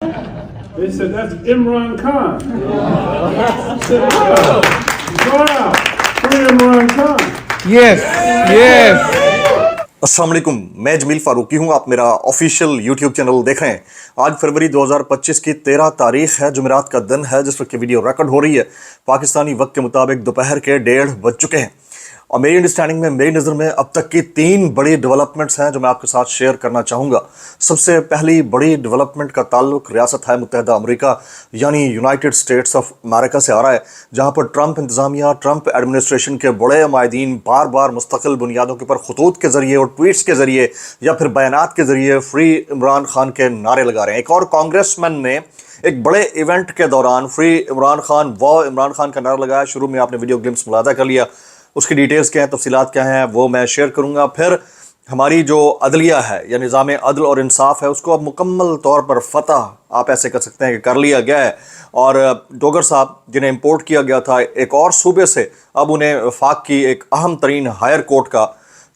They said, that's Imran Khan. I said, "Oh, go out. Free Imran Khan." Yes, yes. अस्सलाम वालेकुम, मैं जमील फारूकी हूँ। आप मेरा ऑफिशियल यूट्यूब चैनल देख रहे हैं। आज फरवरी 2025 की 13 तारीख है, जुमेरात का दिन है जिस वक्त वीडियो रिकॉर्ड हो रही है। पाकिस्तानी वक्त के मुताबिक दोपहर के 1:30 बज चुके हैं और मेरी अंडरस्टैंडिंग में, मेरी नज़र में अब तक की 3 बड़ी डेवलपमेंट्स हैं जो मैं आपके साथ शेयर करना चाहूँगा। सबसे पहली बड़ी डेवलपमेंट का ताल्लुक रियासत मुत्तहिदा अमेरिका यानी यूनाइटेड स्टेट्स ऑफ अमेरिका से आ रहा है, जहाँ पर ट्रंप इंतज़ामिया, ट्रंप एडमिनिस्ट्रेशन के बड़े माहिदीन बार बार मुस्तकिल बुनियादों के ऊपर खतूत के ज़रिए और ट्वीट्स के ज़रिए या फिर बयानात के ज़रिए फ्री इमरान खान के नारे लगा रहे हैं। एक और कांग्रेसमैन ने एक बड़े इवेंट के दौरान फ्री इमरान खान व इमरान खान का नारा लगाया। शुरू में आपने वीडियो ग्लिम्स मुलाजा कर लिया, उसकी डिटेल्स क्या हैं, तफसीलात क्या हैं, वो मैं शेयर करूंगा। फिर हमारी जो अदलिया है या निज़ाम अदल और इंसाफ है, उसको अब मुकम्मल तौर पर फतह आप ऐसे कर सकते हैं कि कर लिया गया है। और डोगर साहब जिन्हें इंपोर्ट किया गया था एक और सूबे से, अब उन्हें वफाक की एक अहम तरीन हायर कोर्ट का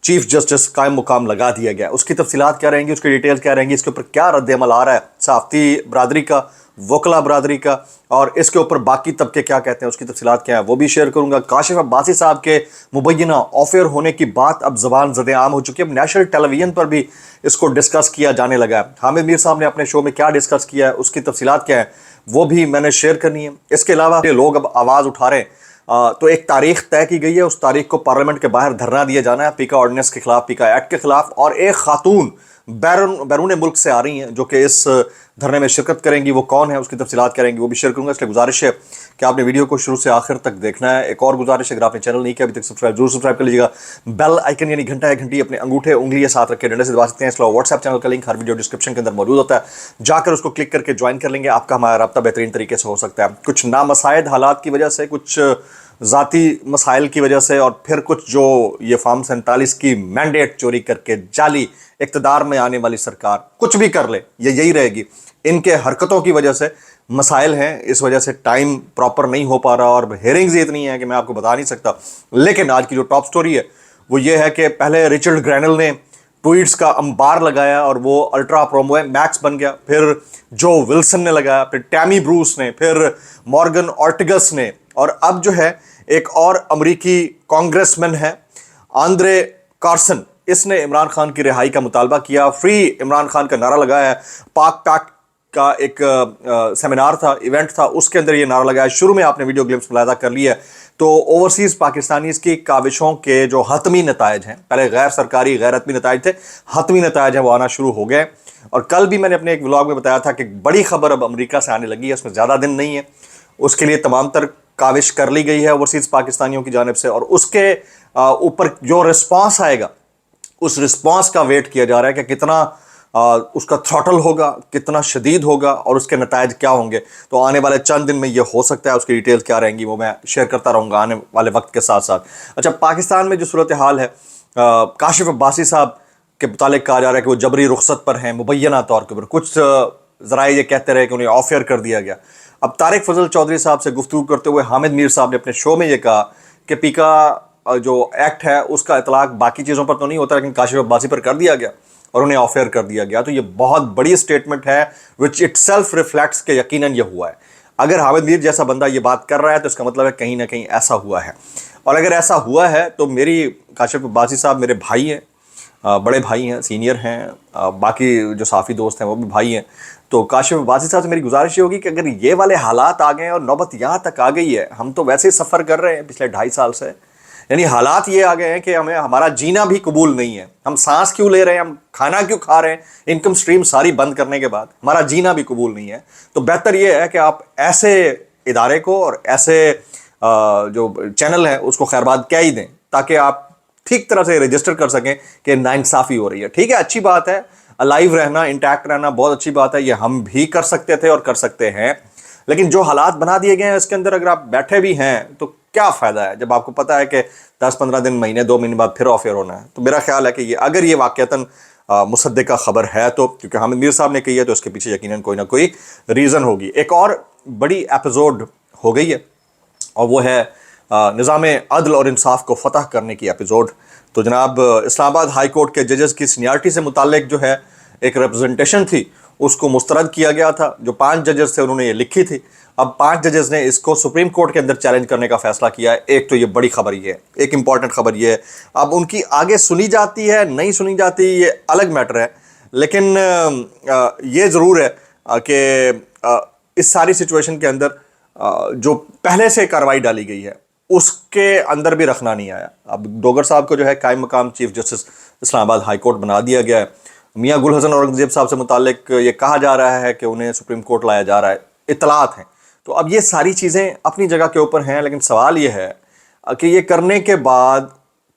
चीफ जस्टिस कायम मुकाम लगा दिया गया। उसकी तफसीलात क्या रहेंगी, उसकी डिटेल्स क्या रहेंगी, इसके ऊपर क्या रद्द अमल आ रहा है सहाफ़ती बरादरी का, वकला बरादरी का, और इसके ऊपर बाकी तबके क्या कहते हैं, उसकी तफसीलात क्या है वो भी शेयर करूंगा। काशिफ अब्बासी साहब के मुबैना ऑफेयर होने की बात अब ज़बान ज़द आम हो चुकी है। अब नेशनल टेलीविजन पर भी इसको डिस्कस किया जाने लगा है। हामिद मीर साहब ने अपने शो में क्या डिस्कस किया है, उसकी तफसीलात क्या है वो भी मैंने शेयर करनी है। इसके अलावा लोग अब आवाज़ उठा रहे हैं, तो एक तारीख तय की गई है, उस तारीख को पार्लियामेंट के बाहर धरना दिया जाना है पीका ऑर्डिनेंस के खिलाफ, पीका एक्ट के खिलाफ। और एक खातून बैरून मुल्क से आ रही हैं जो कि इस धरने में शिरकत करेंगी। वो कौन है, उसकी तफसीलात करेंगी, वो भी शेयर करूंगा। इसलिए गुजारिश है कि आपने वीडियो को शुरू से आखिर तक देखना है। एक और गुजारिश है, अगर आपने चैनल नहीं किया अभी तक सब्सक्राइब जरूर सब्सक्राइब कर लीजिएगा। बेल आइकन यानी घंटा या घंटी अपने अंगूठे उंगली के साथ रख के डंडे से दबा सकते हैं। इसके अलावा व्हाट्सएप चैनल का लिंक हर वीडियो डिस्क्रिप्शन के अंदर मौजूद होता है, जाकर उसको क्लिक करके ज्वाइन कर लेंगे। आपका हमारा रब्ता बेहतरीन तरीके से हो सकता है। कुछ नामसाइद हालात की वजह से, कुछ ज़ाती मसाइल की वजह से, और फिर कुछ जो ये फॉर्म 47 की मैंडेट चोरी करके जाली इक़्तिदार में आने वाली सरकार कुछ भी कर ले, ये यही रहेगी। इनके हरकतों की वजह से मसाइल हैं, इस वजह से टाइम प्रॉपर नहीं हो पा रहा और हेयरिंग्स इतनी हैं कि मैं आपको बता नहीं सकता। लेकिन आज की जो टॉप स्टोरी है वो ये है कि पहले रिचर्ड ग्रैनल ने ट्वीट्स का अंबार लगाया और वो अल्ट्रा प्रोमो मैक्स बन गया। फिर जो विल्सन ने लगाया, फिर टैमी ब्रूस ने, फिर मॉर्गन ऑर्टिगस ने, और अब जो है एक और अमरीकी कांग्रेसमैन है आंद्रे कार्सन, इसने इमरान खान की रिहाई का मुतालबा किया। फ्री इमरान खान का नारा लगाया है। पाक पैक्ट का एक सेमिनार था, इवेंट था, उसके अंदर ये नारा लगाया। शुरू में आपने वीडियो ग्लिम्स मुलाजा कर लिया है। तो ओवरसीज़ पाकिस्तानीज़ की काविशों के जो हतमी नतायज हैं, पहले गैर सरकारी गैर हतमी नतायज थे, हतमी नतायज हैं वो आना शुरू हो गए। और कल भी मैंने अपने एक व्लॉग में बताया था कि बड़ी खबर अब अमेरिका से आने लगी है, उसमें ज़्यादा दिन नहीं है। उसके लिए तमाम तर काविश कर ली गई है ओवरसीज़ पाकिस्तानियों की जानिब से, और उसके ऊपर जो रिस्पॉन्स आएगा उस रिस्पॉन्स का वेट किया जा रहा है कि कितना उसका थ्रॉटल होगा, कितना शदीद होगा और उसके नतायज क्या होंगे। तो आने वाले चंद दिन में ये हो सकता है। उसकी डिटेल्स क्या रहेंगी वो मैं शेयर करता रहूँगा आने वाले वक्त के साथ साथ। अच्छा, पाकिस्तान में जो सूरत हाल है, काशिफ अब्बासी साहब के मुतालिक कहा जा रहा है कि वो जबरी रुखसत पर हैं मुबैना तौर के ऊपर। कुछ ज़राए ये कहते रहे कि उन्हें ऑफेयर कर दिया गया। अब तारिक फजल चौधरी साहब से गुफ्तगू करते हुए हामिद मीर साहब ने अपने शो में ये कहा कि पीका जो एक्ट है उसका इतलाक बाकी चीज़ों पर तो नहीं होता, लेकिन काशिफ अब्बासी पर कर दिया गया और उन्हें ऑफेयर कर दिया गया। तो ये बहुत बड़ी स्टेटमेंट है विच इट सेल्फ रिफ्लेक्ट्स के यकीनन ये हुआ है। अगर हामिद मीर जैसा बंदा ये बात कर रहा है तो इसका मतलब है कहीं ना कहीं ऐसा हुआ है। और अगर ऐसा हुआ है तो मेरी काशिफ अब्बासी साहब मेरे भाई हैं, बड़े भाई हैं, सीनियर हैं, बाकी जो साफ़ी दोस्त हैं वो भी भाई हैं। तो काशिफ अब्बासी साहब से मेरी गुजारिश ये होगी कि अगर ये वाले हालात आ गए और नौबत यहाँ तक आ गई है, हम तो वैसे ही सफ़र कर रहे हैं पिछले 2.5 साल से, यानी हालात ये आ गए हैं कि हमें हमारा जीना भी कबूल नहीं है। हम सांस क्यों ले रहे हैं, हम खाना क्यों खा रहे हैं, इनकम स्ट्रीम सारी बंद करने के बाद हमारा जीना भी कबूल नहीं है। तो बेहतर ये है कि आप ऐसे इदारे को और ऐसे जो चैनल है उसको खैरबाद कह ही दें, ताकि आप ठीक तरह से रजिस्टर कर सकें कि नाइंसाफ़ी हो रही है। ठीक है, अच्छी बात है, अलाइव रहना, इंटैक्ट रहना बहुत अच्छी बात है, ये हम भी कर सकते थे और कर सकते हैं। लेकिन जो हालात बना दिए गए हैं इसके अंदर अगर आप बैठे भी हैं तो क्या फ़ायदा है, जब आपको पता है कि 10-15 दिन, महीने, 2 महीने बाद फिर ऑफेयर होना है। तो मेरा ख्याल है कि ये अगर ये वाक़तन मुसद्दिक़ा खबर है तो, क्योंकि हामिद मीर साहब ने कही है, तो इसके पीछे यकीनन कोई ना कोई रीज़न होगी। एक और बड़ी एपिसोड हो गई है और वो है निज़ाम अदल और इंसाफ को फ़तह करने की एपिसोड। तो जनाब इस्लामाबाद हाई कोर्ट के जजेस की सीनियरिटी से मुताल्लिक जो है एक रिप्रेजेंटेशन थी, اس کو مسترد کیا گیا تھا. جو 5 ججز تھے انہوں نے یہ لکھی تھی. اب 5 ججز نے اس کو سپریم کورٹ کے اندر چیلنج کرنے کا فیصلہ کیا ہے. ایک تو یہ بڑی خبر یہ ہے, ایک امپورٹنٹ خبر یہ ہے. اب ان کی آگے سنی جاتی ہے نہیں سنی جاتی یہ الگ میٹر ہے, لیکن یہ ضرور ہے کہ اس ساری سچویشن کے اندر جو پہلے سے کارروائی ڈالی گئی ہے اس کے اندر بھی رکھنا نہیں آیا. اب ڈوگر صاحب کو جو ہے قائم مقام چیف جسٹس اسلام آباد ہائی کورٹ بنا دیا گیا ہے. میاں گل حسن اورنگزیب صاحب سے متعلق یہ کہا جا رہا ہے کہ انہیں سپریم کورٹ لایا جا رہا ہے, اطلاعات ہیں. تو اب یہ ساری چیزیں اپنی جگہ کے اوپر ہیں, لیکن سوال یہ ہے کہ یہ کرنے کے بعد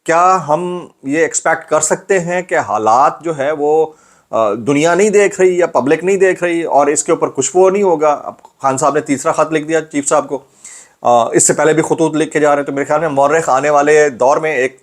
کیا ہم یہ ایکسپیکٹ کر سکتے ہیں کہ حالات جو ہے وہ دنیا نہیں دیکھ رہی یا پبلک نہیں دیکھ رہی اور اس کے اوپر کچھ وہ نہیں ہوگا. اب خان صاحب نے تیسرا خط لکھ دیا چیف صاحب کو, اس سے پہلے بھی خطوط لکھے جا رہے ہیں. تو میرے خیال میں مورخ آنے والے دور میں ایک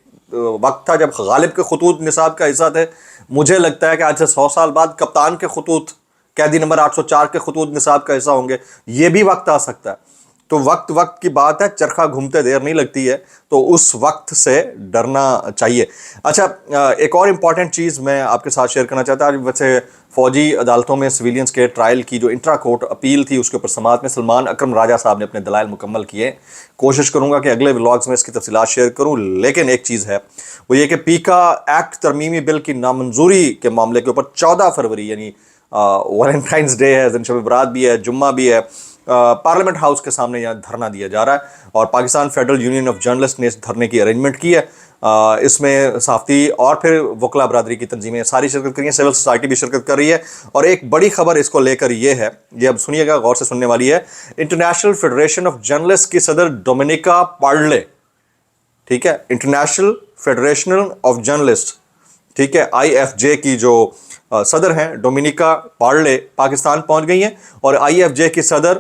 وقت تھا جب غالب کے خطوط نصاب کا حصہ تھے. مجھے لگتا ہے کہ آج سے 100 سال بعد کپتان کے خطوط قیدی نمبر 804 کے خطوط نصاب کا حصہ ہوں گے. یہ بھی وقت آ سکتا ہے. تو وقت کی بات ہے, چرخہ گھومتے دیر نہیں لگتی ہے, تو اس وقت سے ڈرنا چاہیے. اچھا, ایک اور امپورٹنٹ چیز میں آپ کے ساتھ شیئر کرنا چاہتا ہوں. ویسے فوجی عدالتوں میں سویلینز کے ٹرائل کی جو انٹرا کورٹ اپیل تھی اس کے اوپر سماعت میں سلمان اکرم راجہ صاحب نے اپنے دلائل مکمل کیے. کوشش کروں گا کہ اگلے ولاگز میں اس کی تفصیلات شیئر کروں, لیکن ایک چیز ہے وہ یہ کہ پیکا ایکٹ ترمیمی بل کی نامنظوری کے معاملے کے اوپر 14 فروری یعنی ویلنٹائنز ڈے ہے, شب برات بھی ہے, جمعہ بھی ہے, پارلیمنٹ ہاؤس کے سامنے یہاں دھرنا دیا جا رہا ہے. اور Pakistan federal union of journalist نے اس دھرنے کی ارینجمنٹ کی ہے. اس میں صحافتی اور پھر وکلا برادری کی تنظیمیں ساری شرکت کر رہی ہیں, سول سوسائٹی بھی شرکت کر رہی ہے. اور ایک بڑی خبر اس کو لے کر یہ ہے, یہ اب سنیے گا, غور سے سننے والی ہے. انٹرنیشنل فیڈریشن آف جرنلسٹ کی صدر ڈومینیکا پارلے, ٹھیک ہے, انٹرنیشنل فیڈریشن آف جرنلسٹ, ٹھیک ہے, IFJ کی جو صدر ہیں ڈومینیکا پارلے پاکستان پہنچ گئی ہیں. اور IFJ کی صدر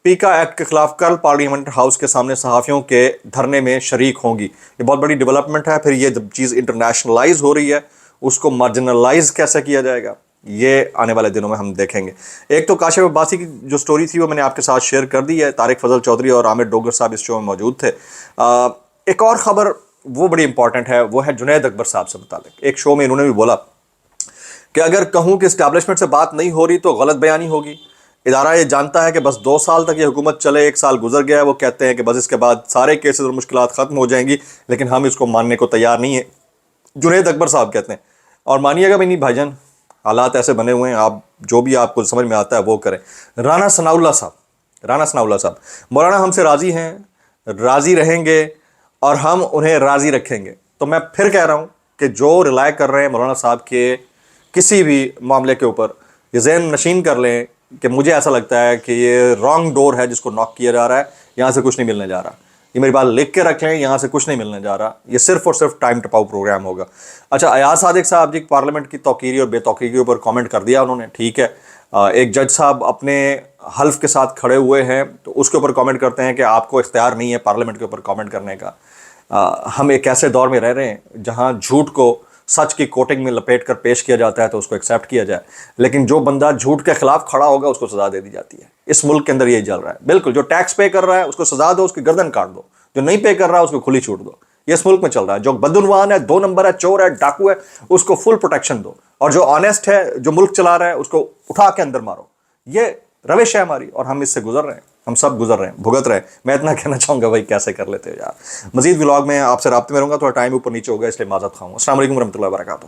پیکا ایکٹ کے خلاف کل پارلیمنٹ ہاؤس کے سامنے صحافیوں کے دھرنے میں شریک ہوں گی. یہ بہت بڑی ڈیولپمنٹ ہے. پھر یہ چیز انٹرنیشنلائز ہو رہی ہے, اس کو مارجنلائز کیسے کیا جائے گا یہ آنے والے دنوں میں ہم دیکھیں گے. ایک تو کاشف عباسی کی جو سٹوری تھی وہ میں نے آپ کے ساتھ شیئر کر دی ہے. طارق فضل چودھری اور عامر ڈوگر صاحب اس شو میں موجود تھے. ایک اور خبر وہ بڑی امپورٹنٹ ہے, وہ ہے جنید اکبر صاحب سے متعلق. ایک شو میں انہوں نے بھی بولا کہ اگر کہوں کہ اسٹیبلشمنٹ سے بات نہیں ہو رہی تو غلط بیانی ہوگی. ادارہ یہ جانتا ہے کہ بس 2 سال تک یہ حکومت چلے, 1 سال گزر گیا ہے, وہ کہتے ہیں کہ بس اس کے بعد سارے کیسز اور مشکلات ختم ہو جائیں گی, لیکن ہم اس کو ماننے کو تیار نہیں ہیں. جنید اکبر صاحب کہتے ہیں. اور مانیے گا بھی نہیں بھائی جان, حالات ایسے بنے ہوئے ہیں, آپ جو بھی آپ کو سمجھ میں آتا ہے وہ کریں. رانا ثناء اللہ صاحب, مولانا ہم سے راضی ہیں, راضی رہیں گے اور ہم انہیں راضی رکھیں گے. تو میں پھر کہہ رہا ہوں کہ جو ریلائے کر رہے ہیں مولانا صاحب کے کسی بھی معاملے کے اوپر, یہ ذہن نشین کر لیں کہ مجھے ایسا لگتا ہے کہ یہ رانگ ڈور ہے جس کو ناک کیا جا رہا ہے, یہاں سے کچھ نہیں ملنے جا رہا. یہ میری بات لکھ کے رکھ لیں, یہاں سے کچھ نہیں ملنے جا رہا, یہ صرف اور صرف ٹائم ٹپاؤ پروگرام ہوگا. اچھا, ایاز صادق صاحب جی پارلیمنٹ کی توقیری اور بے توقیری کے اوپر کامنٹ کر دیا انہوں نے, ٹھیک ہے. ایک جج صاحب اپنے حلف کے ساتھ کھڑے ہوئے ہیں تو اس کے اوپر کامنٹ کرتے ہیں کہ آپ کو اختیار نہیں ہے پارلیمنٹ کے اوپر کامنٹ کرنے کا. ہم ایک ایسے دور میں رہ رہے ہیں جہاں جھوٹ کو سچ کی کوٹنگ میں لپیٹ کر پیش کیا جاتا ہے تو اس کو ایکسیپٹ کیا جائے, لیکن جو بندہ جھوٹ کے خلاف کھڑا ہوگا اس کو سزا دے دی جاتی ہے. اس ملک کے اندر یہی چل رہا ہے. بالکل, جو ٹیکس پے کر رہا ہے اس کو سزا دو, اس کی گردن کاٹ دو. جو نہیں پے کر رہا ہے اس کو کھلی چھوٹ دو. یہ اس ملک میں چل رہا ہے. جو بدعنوان ہے, 2 نمبر ہے, چور ہے, ڈاکو ہے, اس کو فل پروٹیکشن دو. اور جو آنیسٹ ہے, جو ملک چلا رہا ہے, اس کو اٹھا کے اندر مارو. یہ روش ہے ہماری اور ہم اس سے گزر رہے ہیں, ہم سب گزر رہے ہیں, بھگت رہے ہیں. میں اتنا کہنا چاہوں گا بھائی کیسے کر لیتے ہو یار. مزید ولاگ میں آپ سے رابطے میں رہوں گا, تھوڑا ٹائم اوپر نیچے ہوگا اس لیے معذرت خواہوں. السلام علیکم ورحمۃ اللہ وبرکاتہ.